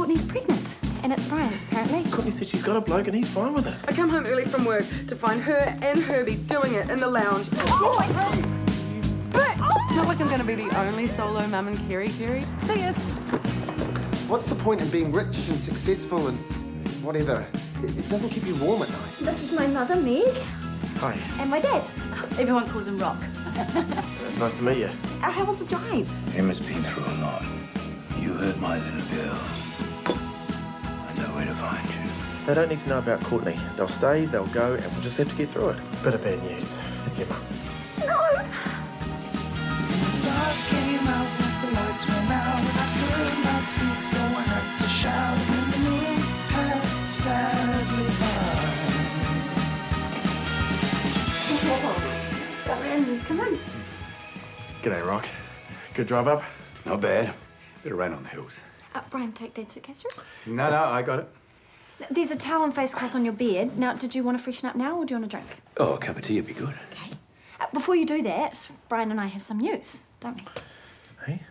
Courtney's pregnant, and it's Brian's, apparently. Courtney said she's got a bloke and he's fine with it. I come home early from work to find her and Herbie doing it in the lounge. It's not like I'm going to be the only solo mum in Kerry. See us. What's the point in being rich and successful and whatever? It doesn't keep you warm at night. This is my mother, Meg, Hi. and my dad. Everyone calls him Rock. It's nice to meet you. How was the drive? Emma's been through a lot. You hurt my little girl. I know where to find you. They don't need to know about Courtney. They'll stay, they'll go, and we'll just have to get through it. Bit of bad news. It's your mum. No! The stars came out once the lights went out. I could not speak, so I had to shout. When the moon passed sadly by. Brian, come on. G'day, Rock. Good drive up? Not bad. Bit of rain on the hills. Brian, take Dad's suitcase through. No, I got it. There's a towel and face cloth on your bed. Now, did you want to freshen up now, or do you want a drink? Oh, a cup of tea would be good. Okay. Before you do that, Brian and I have some news, don't we? Hey?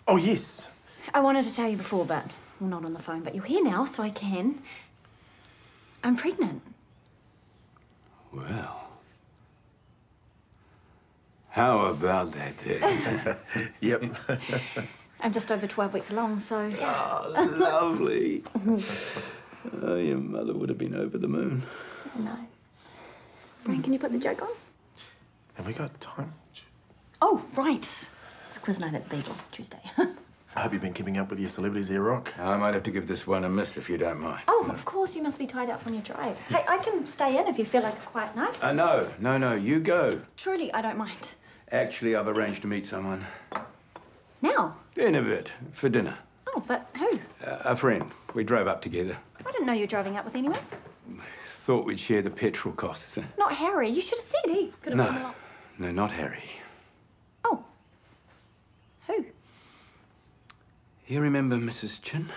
Oh, yes. I wanted to tell you before, but well, not on the phone. But you're here now, so I can. I'm pregnant. Well. How about that, then? Yep. I'm just over 12 weeks along, so yeah. Oh, lovely. Oh, your mother would have been over the moon. No. Brian, can you put the joke on? Have we got time? Oh, right. It's quiz night at the Beagle, Tuesday. I hope you've been keeping up with your celebrities there, Rock. I might have to give this one a miss if you don't mind. Oh, of course, you must be tied up on your drive. Hey, I can stay in if you feel like a quiet night. No, you go. Truly, I don't mind. Actually, I've arranged to meet someone. Now? In a bit, for dinner. Oh, but who? A friend. We drove up together. I didn't know you were driving up with anyone. Thought we'd share the petrol costs. Not Harry. You should have said he could have come along. No, not Harry. Oh. Who? You remember Mrs. Chin?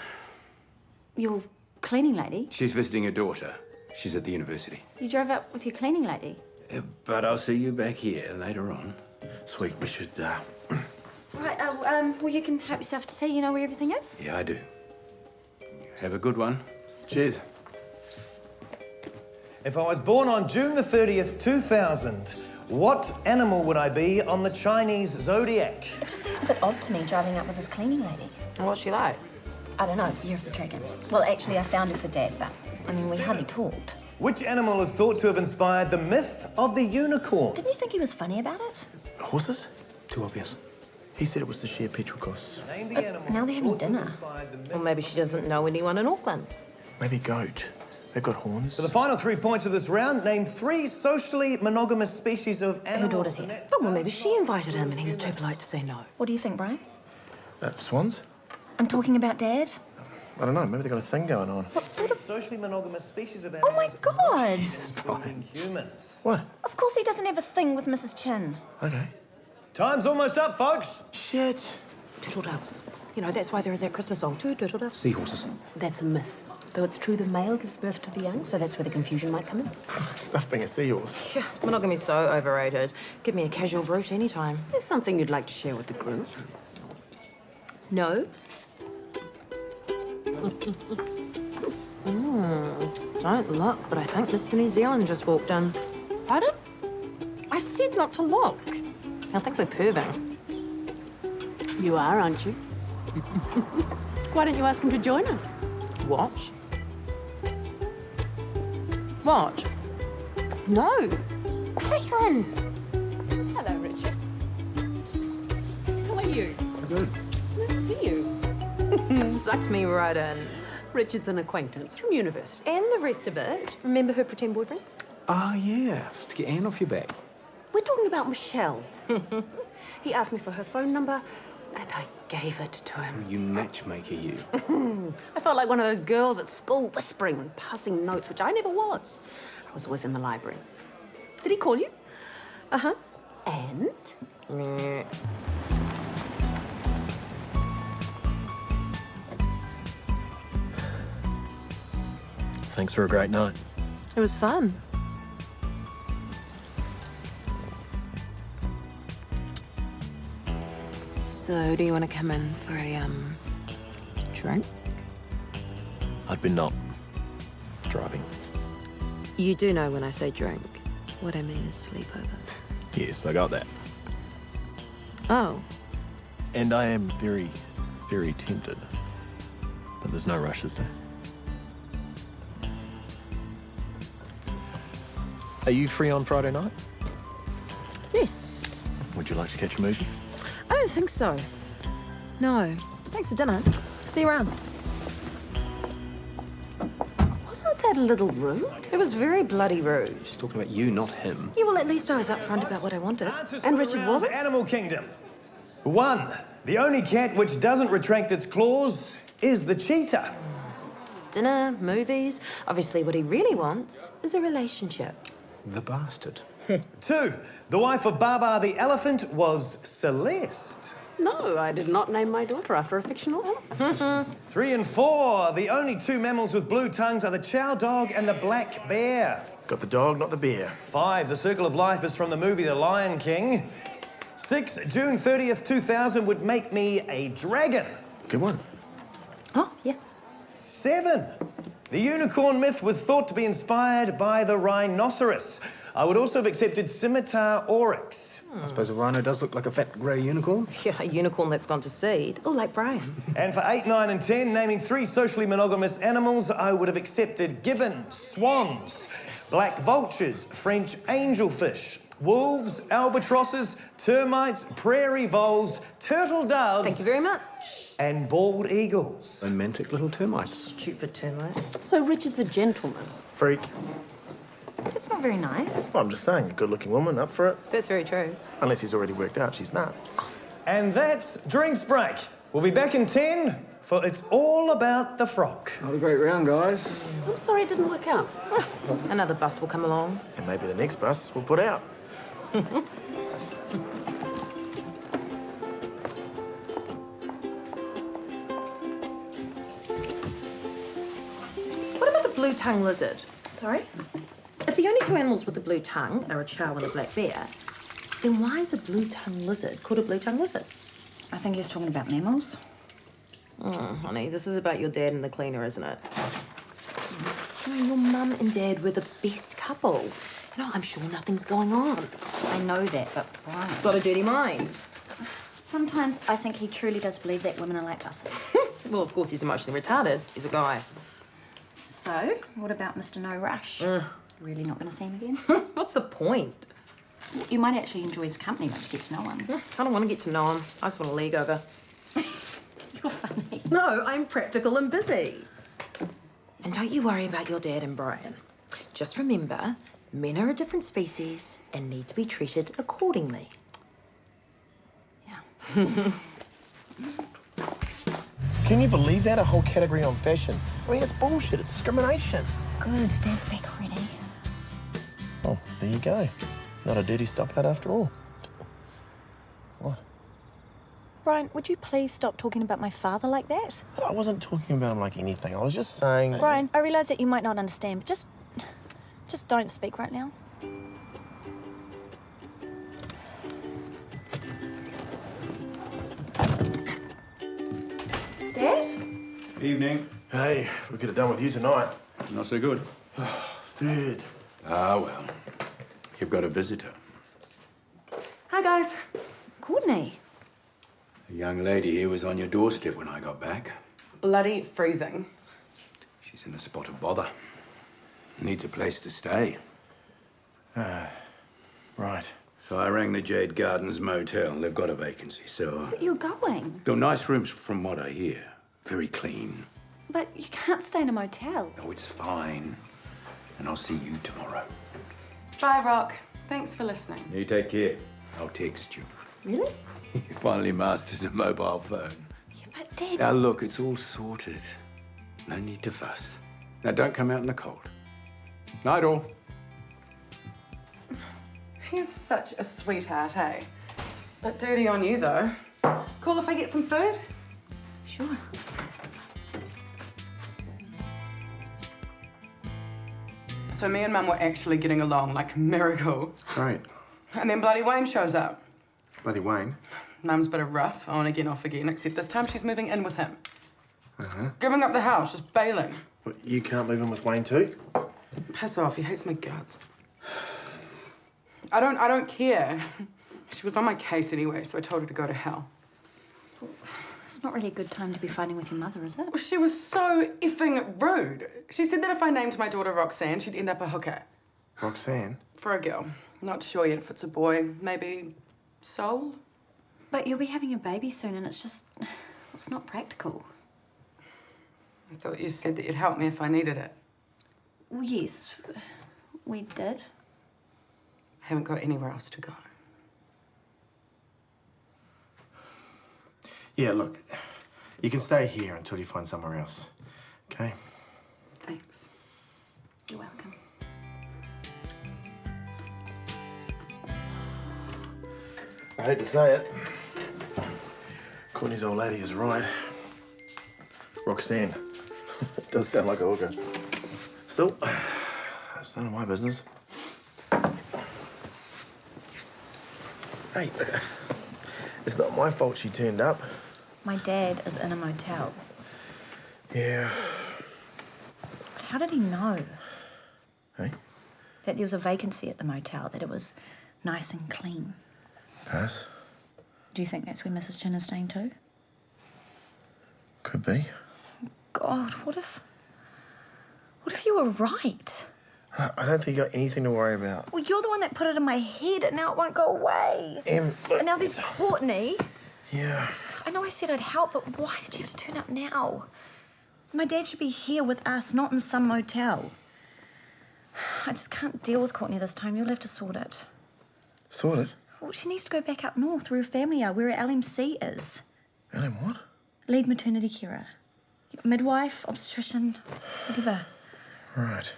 Your cleaning lady? She's visiting her daughter. She's at the university. You drove up with your cleaning lady? But I'll see you back here later on. Sweet, we should, Right, well, you can help yourself to tea. You know where everything is? Yeah, I do. Have a good one. Cheers. If I was born on June the 30th, 2000, what animal would I be on the Chinese zodiac? It just seems a bit odd to me driving up with this cleaning lady. And what's she like? I don't know, Year of the Dragon. Well, actually, I found her for Dad, but, I mean, we hardly talked. Which animal is thought to have inspired the myth of the unicorn? Didn't you think he was funny about it? Horses? Too obvious. He said it was to share petrol costs. Name the animal now they're having thought to have dinner. inspired the myth. Or maybe she doesn't know anyone in Auckland. Maybe goat. They've got horns. For the final 3 points of this round, name 3 socially monogamous species of animals. Her daughter's here. Oh, well, maybe she invited him and he was too polite to say no. What do you think, Brian? Swans? I'm talking about Dad. I don't know. Maybe they've got a thing going on. What sort of... Socially monogamous species of Oh, my animals. God! Including humans. What? Of course he doesn't have a thing with Mrs. Chin. Okay. Time's almost up, folks. Shit. Turtle doves. You know, that's why they're in that Christmas song. 2 turtle doves. Seahorses. That's a myth. Though it's true the male gives birth to the young, so that's where the confusion might come in. Stuff being a seahorse. Yeah, monogamy's so overrated. Give me a casual brute anytime. There's something you'd like to share with the group. No? Don't look, but I think Mr. New Zealand just walked in. Pardon? I said not to look. I think we're perving. You are, aren't you? Why don't you ask him to join us? What? What? No. Caitlin! Hello, Richard. How are you? Good. Nice to see you. Sucked me right in. Richard's an acquaintance from university. And the rest of it. Remember her pretend boyfriend? Oh, yeah. Just to get Anne off your back. We're talking about Michelle. He asked me for her phone number, and I gave it to him. You matchmaker, you. I felt like one of those girls at school whispering and passing notes, which I never was. I was always in the library. Did he call you? Uh-huh. And? Meh. Thanks for a great night. It was fun. So, do you want to come in for a, drink? I'd been not driving. You do know when I say drink, what I mean is sleepover. Yes, I got that. Oh, And I am very, very tempted. But there's no rush, is there? Are you free on Friday night? yes. Would you like to catch a movie? I don't think so. No. Thanks for dinner. See you around. Wasn't that a little rude? It was very bloody rude. She's talking about you, not him. Yeah, well, at least I was upfront about what I wanted. And Richard wasn't? Animal Kingdom. 1. The only cat which doesn't retract its claws is the cheetah. Dinner, movies. Obviously, what he really wants is a relationship. The bastard. 2. The wife of Baba the elephant was Celeste. No, I did not name my daughter after a fictional elephant. 3 and 4. The only 2 mammals with blue tongues are the chow dog and the black bear. Got the dog, not the beer. 5. The circle of life is from the movie The Lion King. 6. June 30th, 2000 would make me a dragon. Good one. Oh, yeah. 7. The unicorn myth was thought to be inspired by the rhinoceros. I would also have accepted scimitar oryx. I suppose a rhino does look like a fat grey unicorn. Yeah, a unicorn that's gone to seed. Oh, like Brian. And for 8, 9 and 10, naming 3 socially monogamous animals, I would have accepted gibbons, swans, black vultures, French angelfish, wolves, albatrosses, termites, prairie voles, turtle doves... Thank you very much. ...and bald eagles. Romantic little termites. Stupid termite. So Richard's a gentleman. Freak. That's not very nice. Well, I'm just saying, a good-looking woman, up for it. That's very true. Unless he's already worked out she's nuts. And that's Drinks Break. We'll be back in 10 for It's All About the Frock. Have a great round, guys. I'm sorry it didn't work out. Another bus will come along. And maybe the next bus will put out. What about the blue-tongue lizard? Sorry? If the only 2 animals with the blue tongue are a chow and a black bear, then why is a blue-tongue lizard called a blue-tongue lizard? I think he was talking about mammals. Honey, this is about your dad and the cleaner, isn't it? You know, your mum and dad were the best couple. You know, I'm sure nothing's going on. I know that, but Brian... Got a dirty mind. Sometimes I think he truly does believe that women are like buses. Well, of course, he's emotionally retarded. He's a guy. So, what about Mr. No Rush? Really not going to see him again? What's the point? You might actually enjoy his company once you get to know him. I don't want to get to know him. I just want to league over. You're funny. No, I'm practical and busy. And don't you worry about your dad and Brian. Just remember, men are a different species and need to be treated accordingly. Yeah. Can you believe that? A whole category on fashion. I mean, it's bullshit. It's discrimination. Good, Dad's back already. Oh, there you go. Not a dirty stop-out after all. What? Brian, would you please stop talking about my father like that? I wasn't talking about him like anything. I was just saying... Brian, I realise that you might not understand, but just don't speak right now. Dad? Evening. Hey, we could have done with you tonight. Not so good. Third. Ah, well. You've got a visitor. Hi, guys. Courtney. A young lady here was on your doorstep when I got back. Bloody freezing. She's in a spot of bother. Needs a place to stay. Right. So I rang the Jade Gardens Motel. They've got a vacancy, so... You're going. They're nice rooms from what I hear. Very clean. But you can't stay in a motel. No, it's fine. And I'll see you tomorrow. Bye, Rock. Thanks for listening. You take care. I'll text you. Really? You finally mastered a mobile phone. Yeah, but Dad... Now, look, it's all sorted. No need to fuss. Now, don't come out in the cold. Night all. He's such a sweetheart, hey? Bit dirty on you, though. Cool if I get some food? Sure. So me and Mum were actually getting along like a miracle. Right. And then bloody Wayne shows up. Bloody Wayne. Mum's a bit of rough, on again, off again, except this time she's moving in with him. Giving up the house, just bailing. What, you can't move in with Wayne too? Piss off, he hates my guts. I don't care. She was on my case anyway, so I told her to go to hell. It's not really a good time to be fighting with your mother, is it? Well, she was so effing rude. She said that if I named my daughter Roxanne, she'd end up a hooker. Roxanne? For a girl. Not sure yet if it's a boy. Maybe Soul? But you'll be having a baby soon, and it's not practical. I thought you said that you'd help me if I needed it. Well, yes, we did. I haven't got anywhere else to go. Yeah, look, you can stay here until you find somewhere else, okay? Thanks. You're welcome. I hate to say it. Courtney's old lady is right. Roxanne. Does sound like a hooker. Still, it's none of my business. Hey, it's not my fault she turned up. My dad is in a motel. Yeah. But how did he know Hey, that there was a vacancy at the motel, that it was nice and clean? pass. Do you think that's where Mrs. Chin is staying too? Could be. God, what if you were right? I don't think you got anything to worry about. Well, you're the one that put it in my head, and now it won't go away. Look, And now there's Courtney. yeah. I know I said I'd help, but why did you have to turn up now? My dad should be here with us, not in some motel. I just can't deal with Courtney this time. You'll have to sort it. Sort it. Well, she needs to go back up north where her family are, where her LMC is. Ellen, what? Lead maternity carer. Midwife, obstetrician, whatever. Right.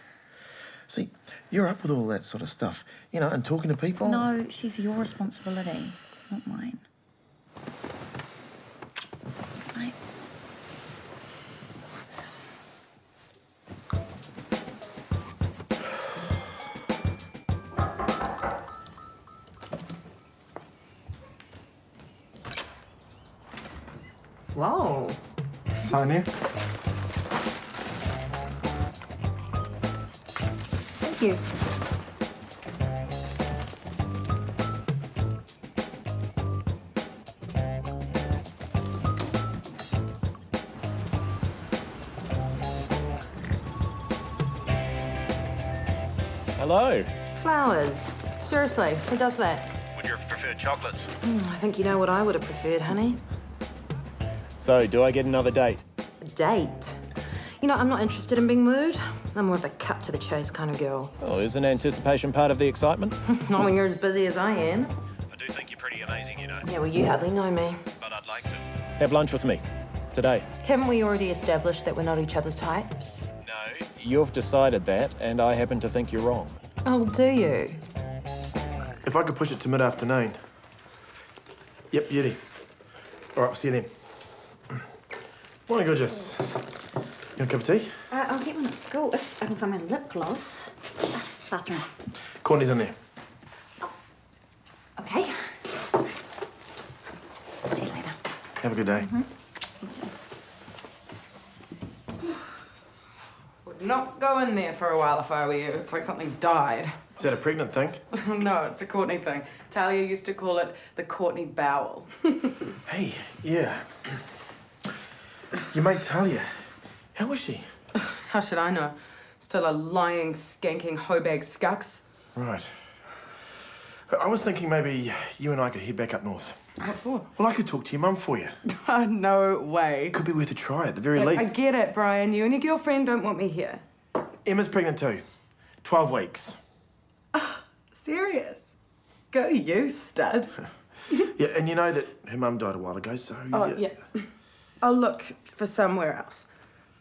See, you're up with all that sort of stuff, you know, and talking to people. No, she's your responsibility, not mine. Right. Whoa. Sign here. Thank you. Hello. Flowers. Seriously, who does that? Would you prefer chocolates? I think you know what I would have preferred, honey. So, do I get another date? A date. You know, I'm not interested in being wooed. I'm more of a cut to the chase kind of girl. Oh, isn't anticipation part of the excitement? Not when you're as busy as I am. I do think you're pretty amazing, you know. Yeah, well, you hardly know me. But I'd like to. Have lunch with me. Today. Haven't we already established that we're not each other's types? No. You've decided that, and I happen to think you're wrong. Oh, do you? If I could push it to mid-afternoon. Yep, beauty. All right, we'll see you then. Morning, gorgeous. You want a cup of tea? I'll get one at school if I can find my lip gloss. Bathroom. Courtney's in there. Okay. See you later. Have a good day. You too. Would not go in there for a while if I were you. It's like something died. Is that a pregnant thing? No, it's a Courtney thing. Talia used to call it the Courtney bowel. Hey, yeah. Your mate Talia. How is she? How should I know? Still a lying, skanking, hoe-bag scucks. Right. I was thinking maybe you and I could head back up north. What for? Well, I could talk to your mum for you. No way. Could be worth a try at the very Look, least. I get it, Brian. You and your girlfriend don't want me here. Emma's pregnant too. 12 weeks. Serious? Go you, stud. Yeah, and you know that her mum died a while ago, so... Oh, yeah. I'll look for somewhere else,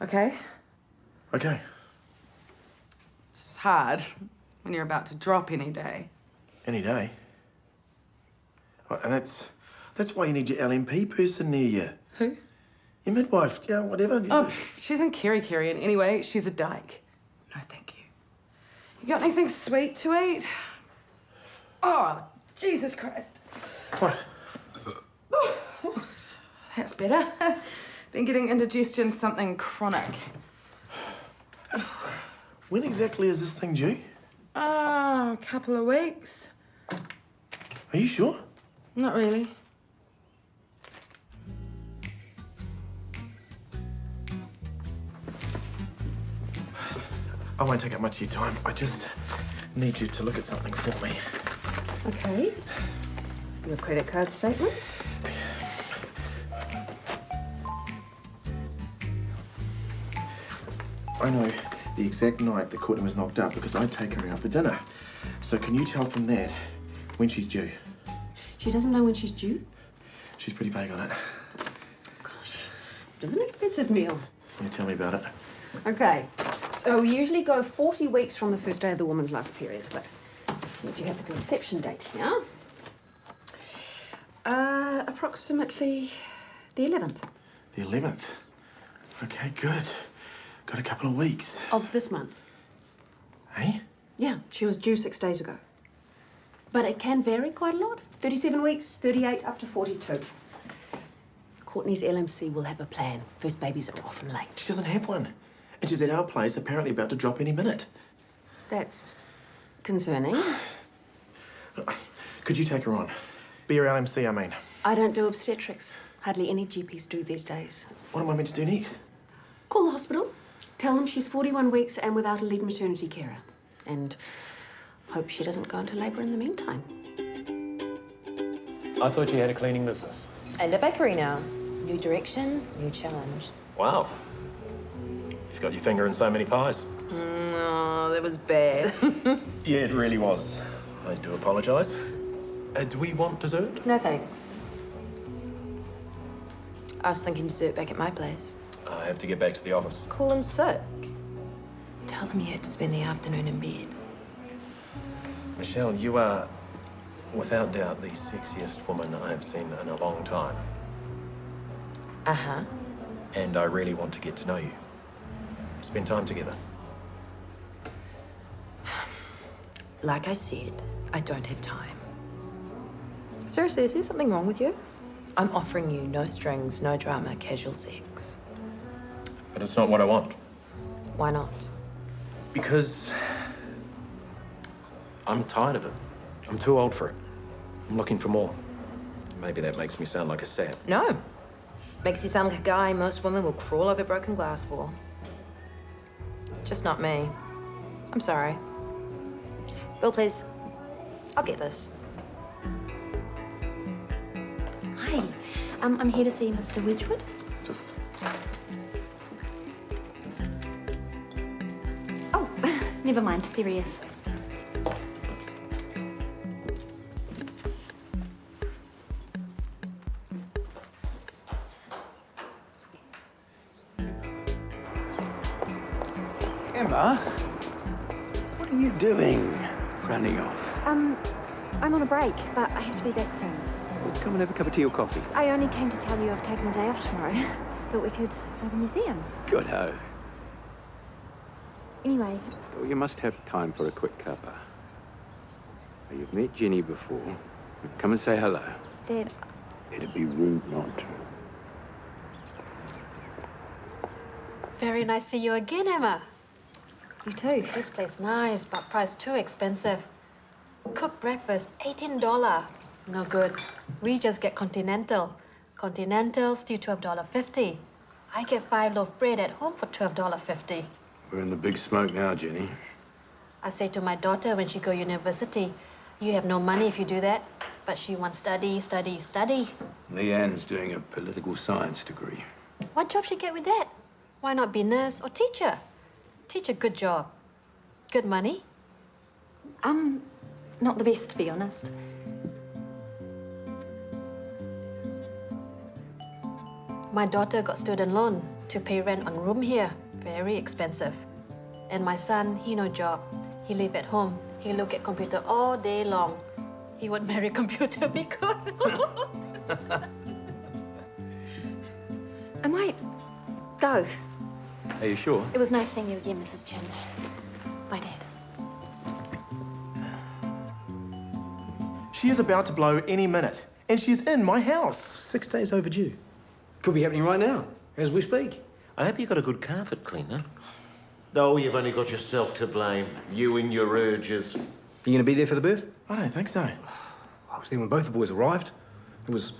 okay? Okay. It's just hard when you're about to drop any day. Any day. Oh, and that's why you need your LMP person near you. Who? Your midwife, yeah, whatever. Oh, she's in Kerry, and anyway, she's a dyke. No, thank you. You got anything sweet to eat? Oh, Jesus Christ. What? That's better. Been getting indigestion, something chronic. When exactly is this thing due? A couple of weeks. Are you sure? Not really. I won't take up much of your time. I just need you to look at something for me. Okay. Your credit card statement? I know the exact night that Courtney was knocked up because I take her out for dinner. So can you tell from that when she's due? She doesn't know when she's due? She's pretty vague on it. Gosh, it is an expensive meal. Can you tell me about it? Okay, so we usually go 40 weeks from the first day of the woman's last period, but since you have the conception date here, approximately the 11th. The 11th? Okay, good. Got a couple of weeks. Of this month. Hey? Yeah, she was due 6 days ago. But it can vary quite a lot. 37 weeks, 38, up to 42. Courtney's LMC will have a plan. First babies are often late. She doesn't have one. And she's at our place, apparently about to drop any minute. That's concerning. Could you take her on? Be her LMC, I mean. I don't do obstetrics. Hardly any GPs do these days. What am I meant to do next? Call the hospital. Tell them she's 41 weeks and without a lead maternity carer. And hope she doesn't go into labour in the meantime. I thought you had a cleaning business. And a bakery now. New direction, new challenge. Wow. You've got your finger in so many pies. Oh, that was bad. Yeah, it really was. I do apologise. Do we want dessert? No thanks. I was thinking dessert back at my place. I have to get back to the office. Call in sick. Tell them you had to spend the afternoon in bed. Michelle, you are, without doubt, the sexiest woman I have seen in a long time. Uh-huh. And I really want to get to know you. Spend time together. Like I said, I don't have time. Seriously, is there something wrong with you? I'm offering you no strings, no drama, casual sex. But it's not what I want. Why not? Because I'm tired of it. I'm too old for it. I'm looking for more. Maybe that makes me sound like a sap. No. Makes you sound like a guy most women will crawl over broken glass for. Just not me. I'm sorry. Bill, please. I'll get this. Hi, I'm here to see Mr. Wedgwood. Just... Oh, never mind, there he is. Emma, what are you doing? Running off. I'm on a break, but I have to be back soon. Well, come and have a cup of tea or coffee. I only came to tell you I've taken the day off tomorrow. Thought we could go to the museum. Good ho. Anyway, Well, you must have time for a quick cuppa. Now, you've met Jenny before. Come and say hello. Dad, It'd be rude not to. Very nice to see you again, Emma. you too. This place nice, but price too expensive. Cooked breakfast, $18. No good. We just get continental. Continental, still $12.50. I get 5 loaf bread at home for $12.50. We're in the big smoke now, Jenny. I say to my daughter when she go university, you have no money if you do that. But she wants study, study, study. Leanne's doing a political science degree. What job she get with that? Why not be nurse or teacher? Teacher, good job. Good money. Not the best, to be honest. My daughter got student loan to pay rent on room here. Very expensive. And my son, he no job. He live at home. He look at computer all day long. He would marry computer because... I might go. Are you sure? It was nice seeing you again, Mrs. Chin. Bye, Dad. She is about to blow any minute, and she's in my house. 6 days overdue. Could be happening right now. as we speak. I hope you got a good carpet cleaner. Oh, you've only got yourself to blame. You and your urges. You going to be there for the birth? I don't think so. I was there when both the boys arrived. It was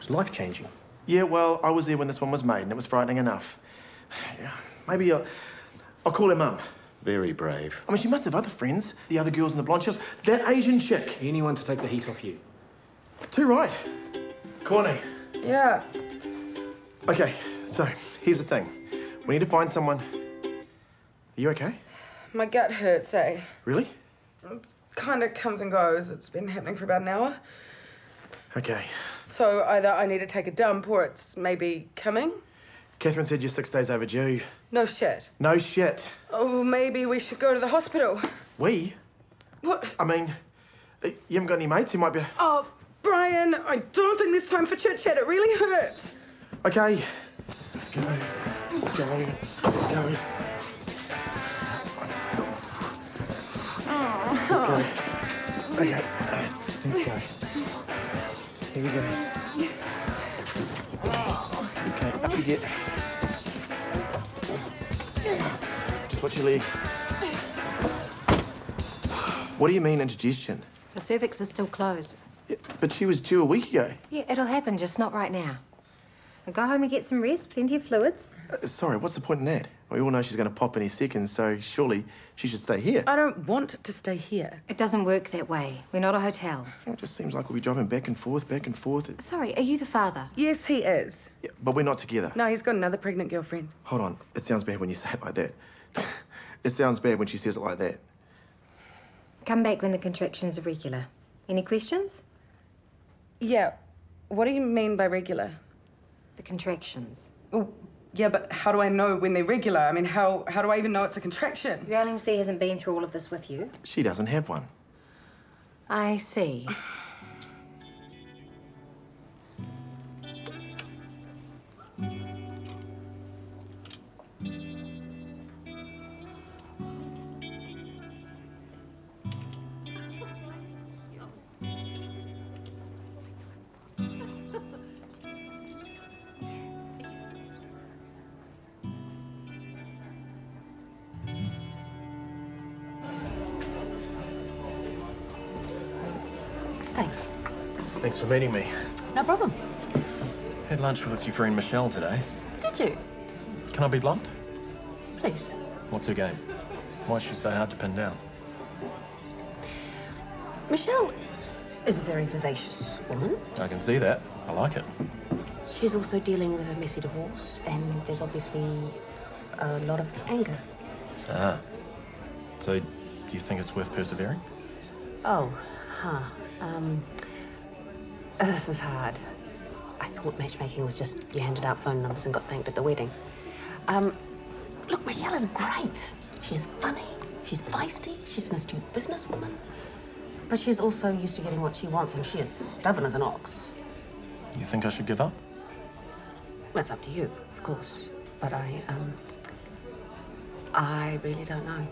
life-changing. Yeah, well, I was there when this one was made, and it was frightening enough. Yeah, maybe I'll call her mum. Very brave. I mean, she must have other friends. The other girls in the blonde shells. That Asian chick. Anyone to take the heat off you. Too right. Courtney. Yeah. Okay, so here's the thing. We need to find someone. Are you okay? My gut hurts, eh? Really? It kind of comes and goes. It's been happening for about an hour. Okay. So either I need to take a dump or it's maybe coming. Catherine said you're 6 days overdue. No shit. No shit. Oh, maybe we should go to the hospital. We? What? I mean, you haven't got any mates who might be... Oh, Brian, I don't think there's time for chit-chat. It really hurts. Okay. Let's go. Let's go. Let's go. Let's go. Okay. Let's go. Here we go. Okay, up you get. Just watch your leg. What do you mean, indigestion? The cervix is still closed. Yeah, but she was due a week ago. Yeah, it'll happen, just not right now. Now go home and get some rest, plenty of fluids. Sorry, what's the point in that? We all know she's going to pop any second, so surely she should stay here. I don't want to stay here. It doesn't work that way. We're not a hotel. It just seems like we'll be driving back and forth, back and forth. Sorry, are you the father? Yes, he is. Yeah, but we're not together. No, he's got another pregnant girlfriend. Hold on. It sounds bad when you say it like that. It sounds bad when she says it like that. Come back when the contractions are regular. Any questions? Yeah. What do you mean by regular? The contractions. Oh, yeah, but how do I know when they're regular? I mean, how do I even know it's a contraction? Your LMC hasn't been through all of this with you. She doesn't have one. I see. Thanks. Thanks for meeting me. No problem. Had lunch with your friend Michelle today. Did you? Can I be blunt? Please. What's her game? Why is she so hard to pin down? Michelle is a very vivacious woman. I can see that. I like it. She's also dealing with a messy divorce, and there's obviously a lot of anger. Ah. So, do you think it's worth persevering? Oh, huh. This is hard. I thought matchmaking was just you handed out phone numbers and got thanked at the wedding. Look, Michelle is great. She is funny, she's feisty, she's an astute businesswoman. But she's also used to getting what she wants, and she is stubborn as an ox. You think I should give up? That's up to you, of course. But I really don't know.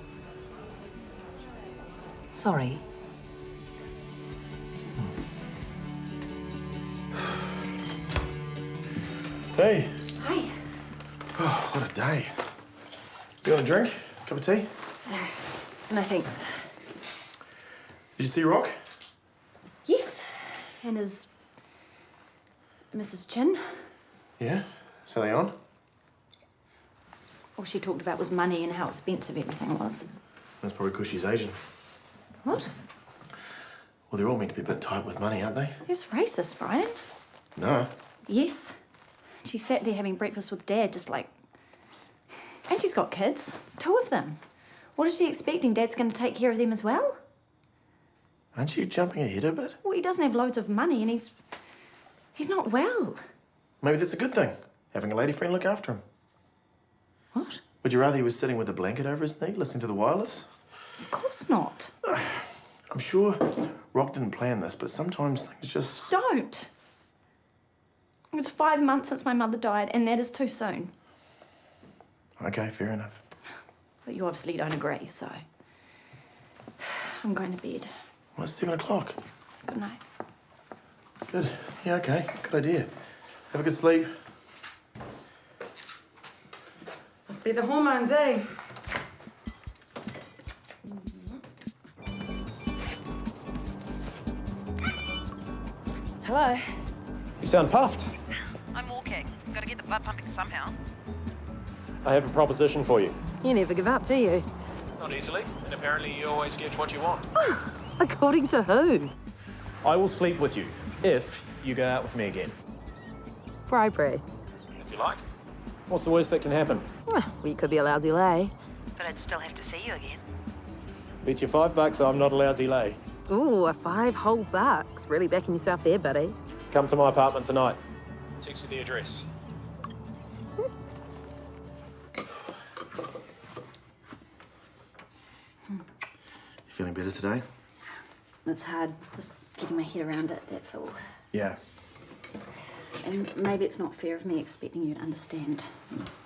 Sorry. Hey. Hi. Oh, what a day. You want a drink? Cup of tea? No thanks. Did you see Rock? Yes. And his Mrs. Chin. Yeah? So they on? All she talked about was money and how expensive everything was. That's probably because she's Asian. What? Well, they're all meant to be a bit tight with money, aren't they? It's racist, Brian. No. Yes. She sat there having breakfast with Dad, just like... And she's got kids. 2 of them. What is she expecting? Dad's going to take care of them as well? Aren't you jumping ahead a bit? Well, he doesn't have loads of money and he's not well. Maybe that's a good thing, having a lady friend look after him. What? Would you rather he was sitting with a blanket over his knee, listening to the wireless? Of course not. I'm sure Rock didn't plan this, but sometimes things just... Don't. It's 5 months since my mother died, and that is too soon. Okay, fair enough. But you obviously don't agree, so... I'm going to bed. Well, it's 7 o'clock. Good night. Good. Yeah, okay. Good idea. Have a good sleep. Be the hormones, eh? Hello. You sound puffed. I'm walking. Gotta get the blood pumping somehow. I have a proposition for you. You never give up, do you? Not easily, and apparently you always get what you want. According to who? I will sleep with you if you go out with me again. Bribery. If you like. What's the worst that can happen? Well, you could be a lousy lay. But I'd still have to see you again. Bet you $5 I'm not a lousy lay. Ooh, a 5 whole bucks. Really backing yourself there, buddy. Come to my apartment tonight. Text you the address. Feeling better today? It's hard just getting my head around it, that's all. Yeah. And maybe it's not fair of me expecting you to understand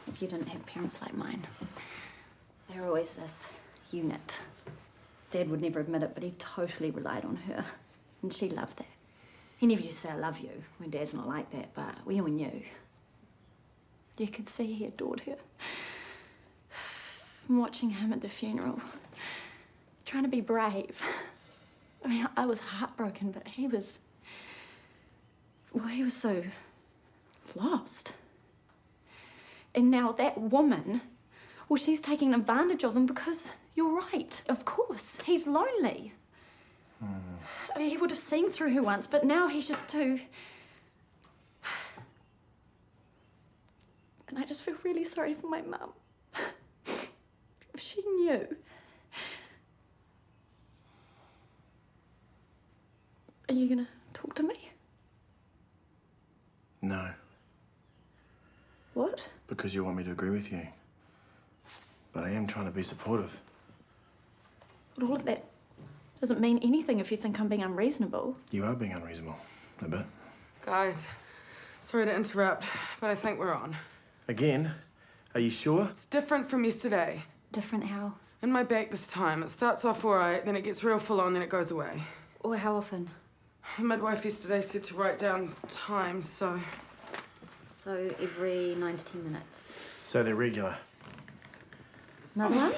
if you didn't have parents like mine. They were always this unit. Dad would never admit it, but he totally relied on her. And she loved that. He never used to say, I love you, when Dad's not like that, but we all knew. You could see he adored her. From watching him at the funeral, trying to be brave. I mean, I was heartbroken, but he was... Well, he was so lost. And now that woman, well, she's taking advantage of him because you're right, of course, he's lonely. I mean, he would have seen through her once, but now he's just too... And I just feel really sorry for my mum. If she knew. Are you gonna talk to me? No, What? because you want me to agree with you. But I am trying to be supportive. But all of that doesn't mean anything if you think I'm being unreasonable. You are being unreasonable, a bit. Guys, sorry to interrupt, but I think we're on. Again? Are you sure? It's different from yesterday. Different how? In my back this time. It starts off all right, then it gets real full on, then it goes away. Or how often? The midwife yesterday said to write down times, so... So every 9 to 10 minutes. So they're regular. Another one?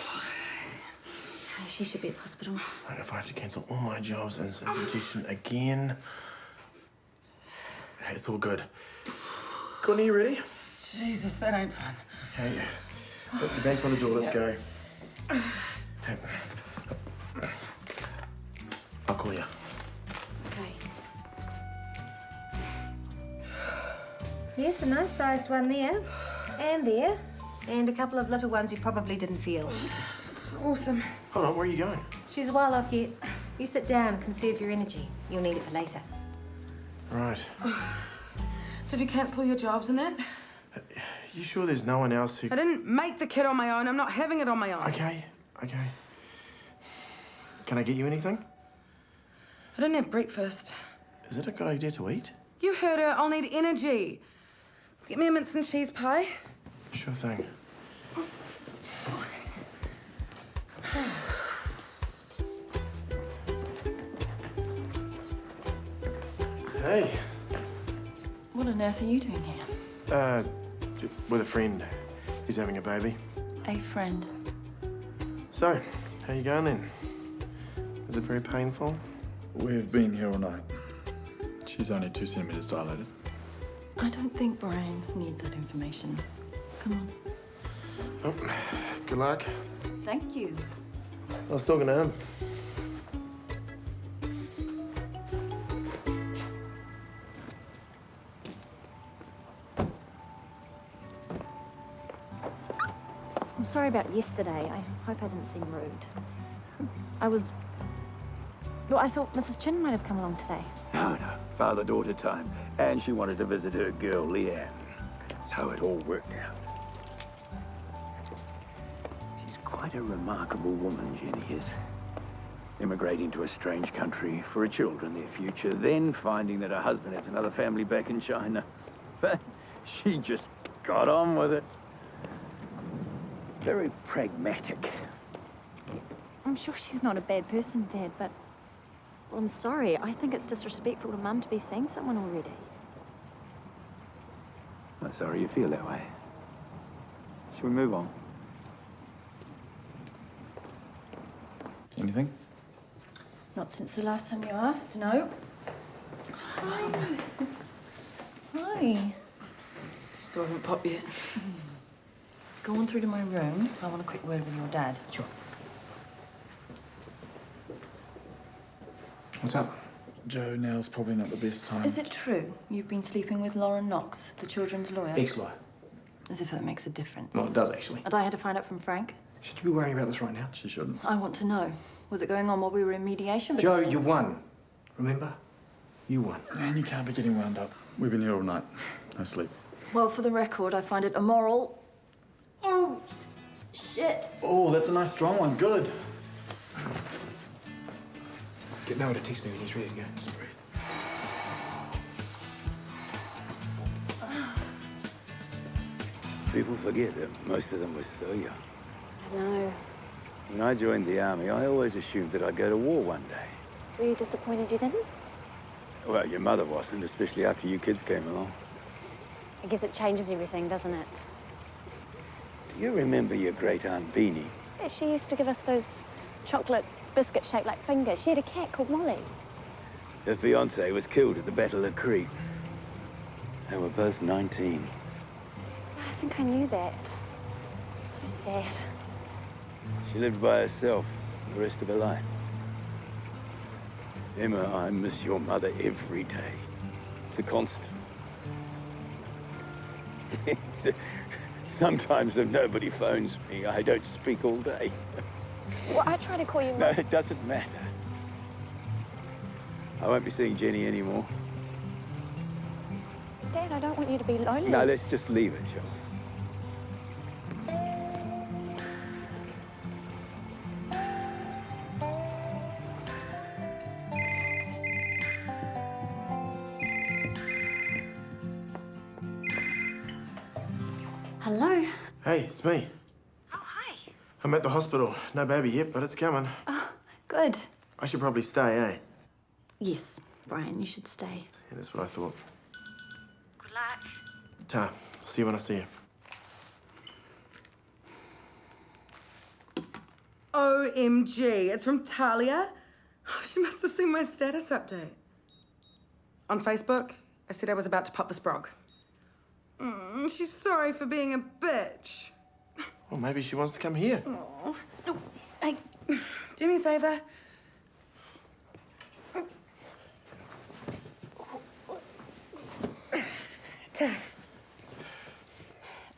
She should be at the hospital. If I have to cancel all my jobs as a dietitian again... Hey, it's all good. Courtney, you ready? Jesus, that ain't fun. Hey, look, the bank's by the door, let's go. Hey. I'll call you. Okay. Yes, a nice sized one there. And there. And a couple of little ones you probably didn't feel. Awesome. Hold on, where are you going? She's a while off yet. You sit down, conserve your energy. You'll need it for later. Right. Did you cancel your jobs and that? You sure there's no one else who... I didn't make the kid on my own. I'm not having it on my own. Okay. Can I get you anything? I didn't have breakfast. Is it a good idea to eat? You heard her. I'll need energy. Get me a mince and cheese pie. Sure thing. Hey. What on earth are you doing here? With a friend. He's having a baby. A friend. So, how you going then? Is it very painful? We've been here all night. She's only 2 centimeters dilated. I don't think Brian needs that information. Come on. Oh, good luck. Thank you. I was talking to him. I'm sorry about yesterday. I hope I didn't seem rude. Well, I thought Mrs. Chin might have come along today. No, father-daughter time. And she wanted to visit her girl, Leanne. That's how it all worked out. She's quite a remarkable woman, Jenny is. Immigrating to a strange country for her children, their future, then finding that her husband has another family back in China. But she just got on with it. Very pragmatic. I'm sure she's not a bad person, Dad, but... Well, I'm sorry. I think it's disrespectful to Mum to be seeing someone already. I'm sorry you feel that way. Shall we move on? Anything? Not since the last time you asked, no. Hi. Hi. Still haven't popped yet. Go on through to my room. I want a quick word with your dad. Sure. What's up? Joe, now's probably not the best time. Is it true you've been sleeping with Lauren Knox, the children's lawyer? Ex-lawyer. As if that makes a difference. Well, it does, actually. And I had to find out from Frank. Should you be worrying about this right now? She shouldn't. I want to know. Was it going on while we were in mediation? Joe, you won. Remember? You won. Man, you can't be getting wound up. We've been here all night. No sleep. Well, for the record, I find it immoral. Oh, shit. Oh, that's a nice strong one. Good. Get Noah to text me when he's ready to go. Just breathe. People forget that most of them were so young. I know. When I joined the army, I always assumed that I'd go to war one day. Were you disappointed you didn't? Well, your mother wasn't, especially after you kids came along. I guess it changes everything, doesn't it? Do you remember your great-aunt Beanie? Yeah, she used to give us those chocolate biscuits shaped like fingers. She had a cat called Molly. Her fiancé was killed at the Battle of Crete. They were both 19. I think I knew that. So sad. She lived by herself the rest of her life. Emma, I miss your mother every day. It's a constant. Sometimes if nobody phones me, I don't speak all day. Well, I try to call you. No, it doesn't matter. I won't be seeing Jenny anymore. Dad, I don't want you to be lonely. No, let's just leave it, shall we? Hello. Hey, it's me. Oh, hi. I'm at the hospital. No baby yet, but it's coming. Oh, good. I should probably stay, eh? Yes, Brian, you should stay. Yeah, that's what I thought. Good luck. Ta. See you when I see you. OMG, it's from Talia. Oh, she must have seen my status update. On Facebook, I said I was about to pop the sprog. She's sorry for being a bitch. Well, maybe she wants to come here. Oh, no. Hey, do me a favor.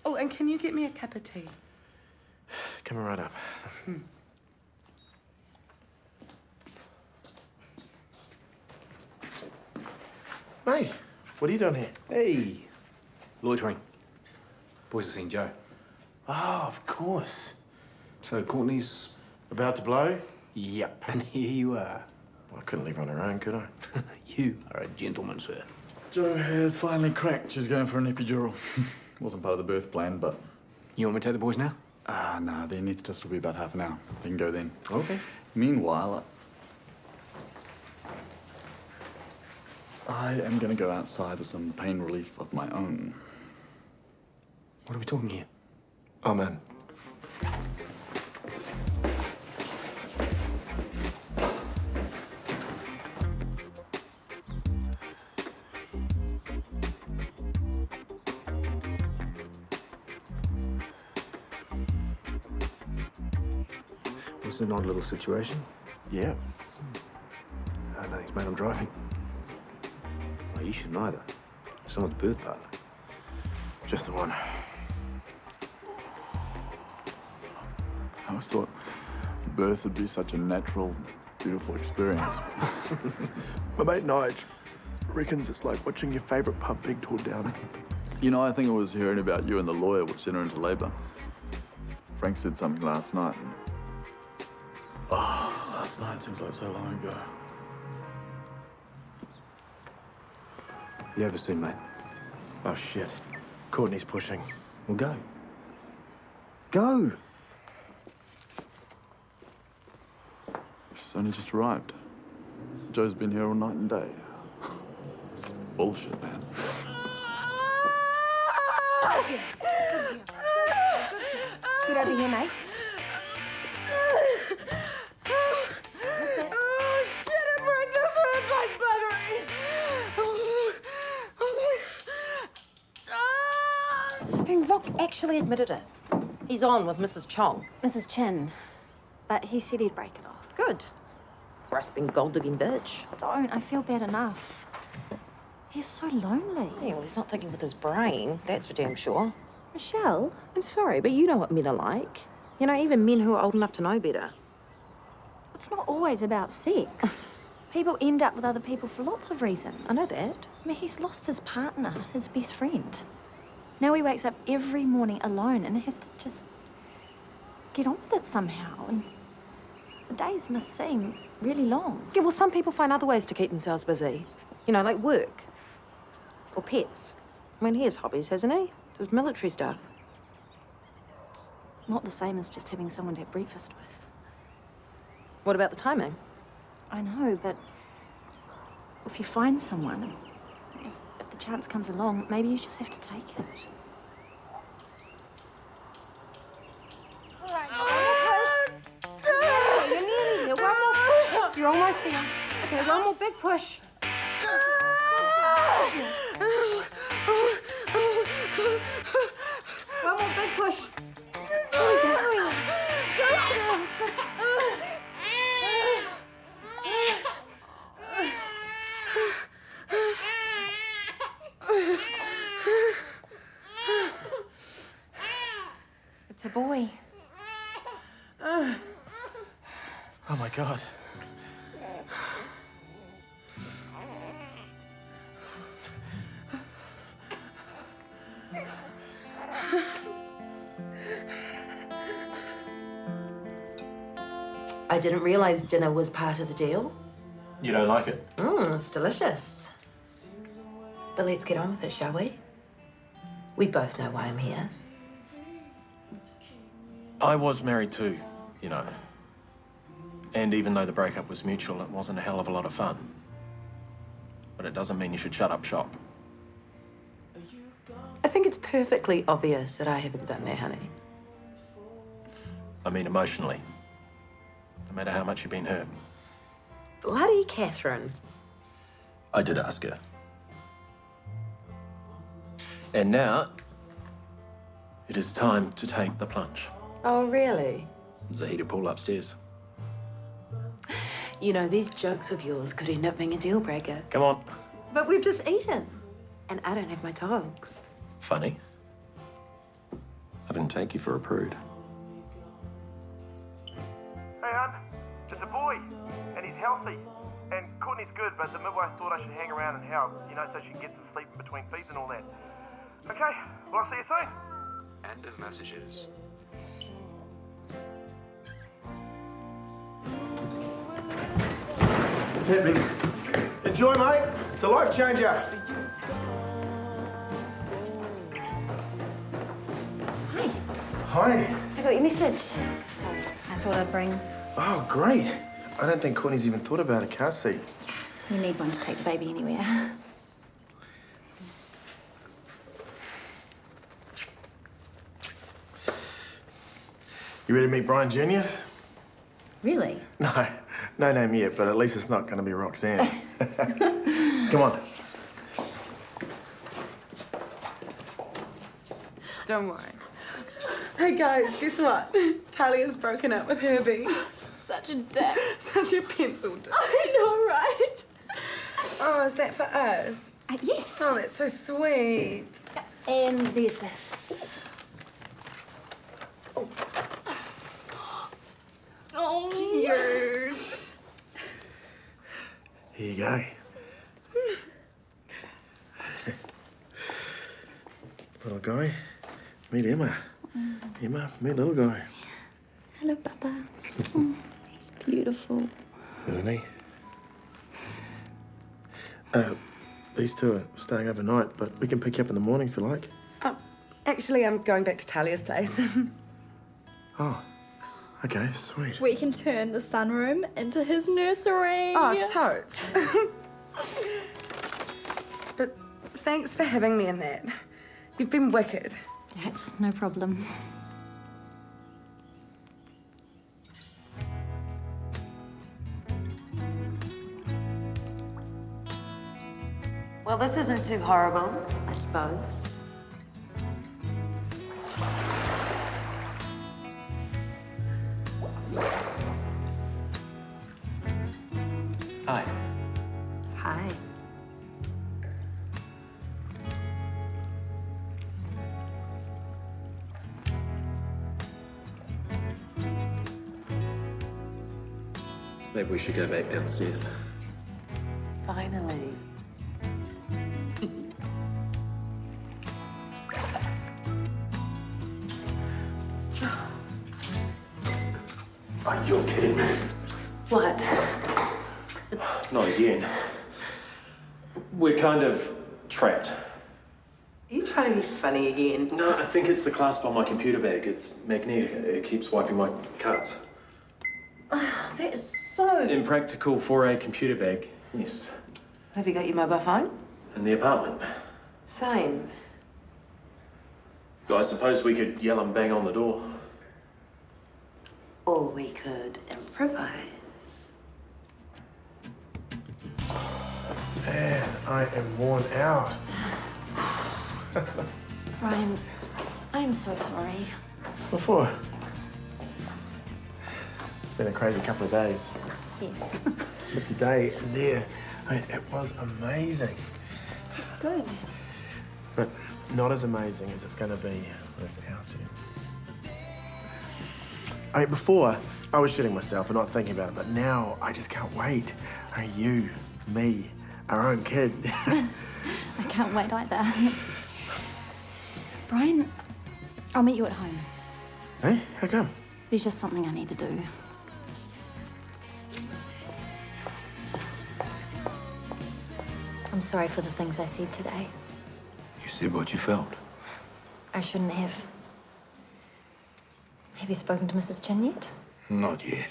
Oh, and can you get me a cup of tea? Coming right up. Mate, what are you doing here? Hey. Loitering. Boys have seen Joe. Oh, of course. So Courtney's about to blow? Yep. And here you are. Well, I couldn't leave her on her own, could I? You are a gentleman, sir. Joe has finally cracked. She's going for an epidural. Wasn't part of the birth plan, but... You want me to take the boys now? Nah, the anaesthetist will be about half an hour. We can go then. Okay. Meanwhile, I am going to go outside for some pain relief of my own. What are we talking here? Oh, man. This is an odd little situation. Yeah. Thanks, mate. I'm driving. Well, you shouldn't either. Someone's birth partner. Just the one. I always thought birth would be such a natural, beautiful experience. My mate Nige reckons it's like watching your favourite pub being torn down. You know, I think I was hearing about you and the lawyer which sent her into labour. Frank said something last night. And... Oh, last night seems like so long ago. You over soon, mate? Oh, shit. Courtney's pushing. Well, go. Go! She's only just arrived. Joe's been here all night and day. This is bullshit, man. Get over here, mate. Doc actually admitted it. He's on with Mrs. Chong. Mrs. Chin. But he said he'd break it off. Good. Grasping, gold-digging bitch. Don't. I feel bad enough. He's so lonely. Yeah, well, he's not thinking with his brain. That's for damn sure. Michelle? I'm sorry, but you know what men are like. You know, even men who are old enough to know better. It's not always about sex. People end up with other people for lots of reasons. I know that. I mean, he's lost his partner, his best friend. Now he wakes up every morning alone and has to just get on with it somehow. And the days must seem really long. Yeah, well, some people find other ways to keep themselves busy. You know, like work. Or pets. I mean, he has hobbies, hasn't he? Does military stuff. It's not the same as just having someone to have breakfast with. What about the timing? I know, but if you find someone, if the chance comes along, maybe you just have to take it. You're nearly here. One more. You're almost there. Okay, one more big push. One more big push. It's a boy. Oh my God. I didn't realize dinner was part of the deal. You don't like it? It's delicious. But let's get on with it, shall we? We both know why I'm here. I was married too, you know. And even though the breakup was mutual, it wasn't a hell of a lot of fun. But it doesn't mean you should shut up shop. I think it's perfectly obvious that I haven't done that, honey. I mean emotionally. No matter how much you've been hurt. Bloody Catherine. I did ask her. And now, it is time to take the plunge. Oh, really? There's a heated pool upstairs. You know, these jokes of yours could end up being a deal breaker. Come on. But we've just eaten. And I don't have my dogs. Funny. I didn't take you for a prude. Hey, hon. It's a boy, and he's healthy. And Courtney's good, but the midwife thought I should hang around and help, you know, so she can get some sleep in between feeds and all that. Okay, well, I'll see you soon. End of messages. What's happening? Enjoy, mate. It's a life changer. Hi. Hi. I got your message. So I thought I'd bring. Oh, great. I don't think Courtney's even thought about a car seat. You need one to take the baby anywhere. You ready to meet Brian Jr.? Really? No, no name yet, but at least it's not going to be Roxanne. Come on. Don't worry. Hey guys, guess what? Talia's broken up with Herbie. Such a dick. Such a pencil dick. I know, right? Oh, is that for us? Yes. Oh, that's so sweet. And there's this. Oh, cute. Here you go. Little guy, meet Emma. Emma, meet little guy. Hello, Papa. Oh, he's beautiful. Isn't he? These two are staying overnight, but we can pick you up in the morning if you like. Actually, I'm going back to Talia's place. Oh, okay, sweet. We can turn the sunroom into his nursery. Oh, totes. But thanks for having me in that. You've been wicked. That's no problem. Well, this isn't too horrible, I suppose. Hi. Hi. Maybe we should go back downstairs. Finally. Are you kidding me? What? Not again. We're kind of trapped. Are you trying to be funny again? No, I think it's the clasp on my computer bag. It's magnetic. It keeps wiping my cards. That is so... Impractical for a computer bag, yes. Have you got your mobile phone? In the apartment. Same. I suppose we could yell and bang on the door. Or we could improvise. Man, I am worn out. Brian, I'm so sorry. Before. It's been a crazy couple of days. Yes. But today and there, it was amazing. It's good. But not as amazing as it's going to be when it's out here. I mean, before, I was shitting myself and not thinking about it, but now I just can't wait. I mean, you, me, our own kid. I can't wait either. Brian, I'll meet you at home. Hey, how come? There's just something I need to do. I'm sorry for the things I said today. You said what you felt. I shouldn't have. Have you spoken to Mrs. Chin yet? Not yet.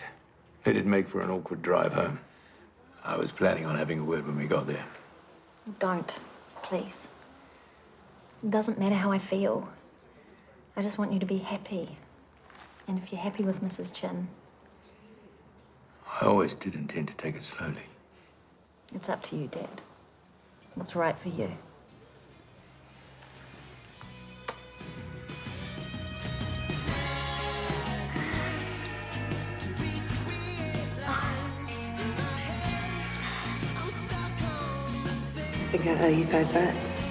It'd make for an awkward drive home. I was planning on having a word when we got there. Don't, please. It doesn't matter how I feel. I just want you to be happy. And if you're happy with Mrs. Chin, I always did intend to take it slowly. it's up to you, Dad. What's right for you? I think I owe you $5.